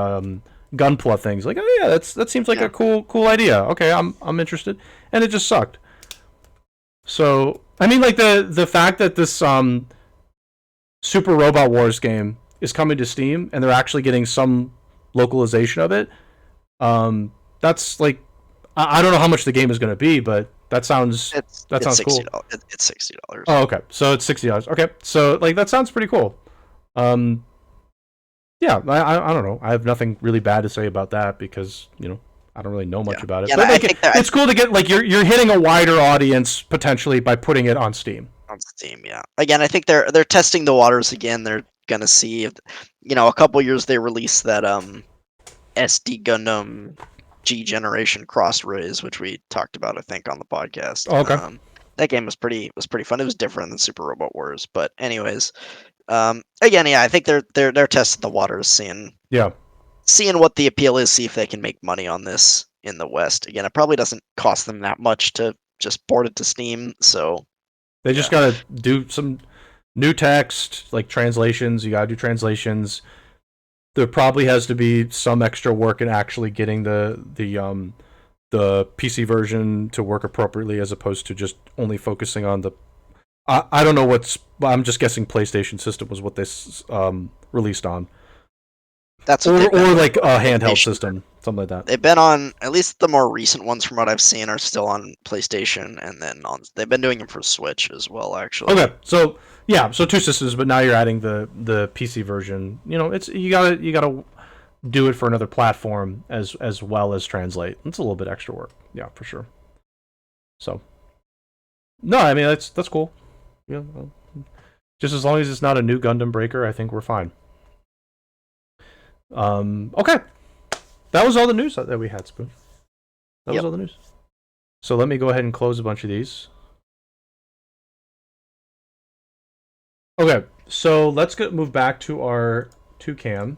Gunpla things. Like, oh yeah, that seems like a cool idea. Okay, I'm interested, and it just sucked. So I mean, like the fact that this Super Robot Wars game is coming to Steam and they're actually getting some localization of it. That's like, I don't know how much the game is going to be, but that sounds sounds cool. It's $60. Oh, okay. So it's $60. Okay. So like that sounds pretty cool. Yeah, I don't know. I have nothing really bad to say about that because I don't really know much about it. Yeah, but like, it's cool to get like you're hitting a wider audience potentially by putting it on Steam. On Steam, yeah. Again, I think they're testing the waters again. They're gonna see if a couple years they release that SD Gundam G Generation Cross Rays, which we talked about, I think, on the podcast. Oh, okay. That game was pretty fun. It was different than Super Robot Wars, but anyways, again, yeah, I think they're testing the waters, seeing what the appeal is, see if they can make money on this in the West. Again, it probably doesn't cost them that much to just port it to Steam, so They just gotta do some new text, like translations. You gotta do translations. There probably has to be some extra work in actually getting the PC version to work appropriately, as opposed to just only focusing on the. I don't know what's. I'm just guessing PlayStation system was what this released on. that's what Or like a handheld PlayStation. system, something like that. They've been on, at least the more recent ones from what I've seen, are still on PlayStation, and then they've been doing them for Switch as well, actually. Okay, so yeah, so two systems, but now you're adding the PC version. You know, it's you gotta do it for another platform as well as translate. It's a little bit extra work, yeah, for sure. So, no, I mean that's cool. Yeah, well, just as long as it's not a new Gundam Breaker, I think we're fine. Okay, that was all the news that we had, Spoon. That was all the news. So let me go ahead and close a bunch of these. Okay, so let's move back to our 2cam.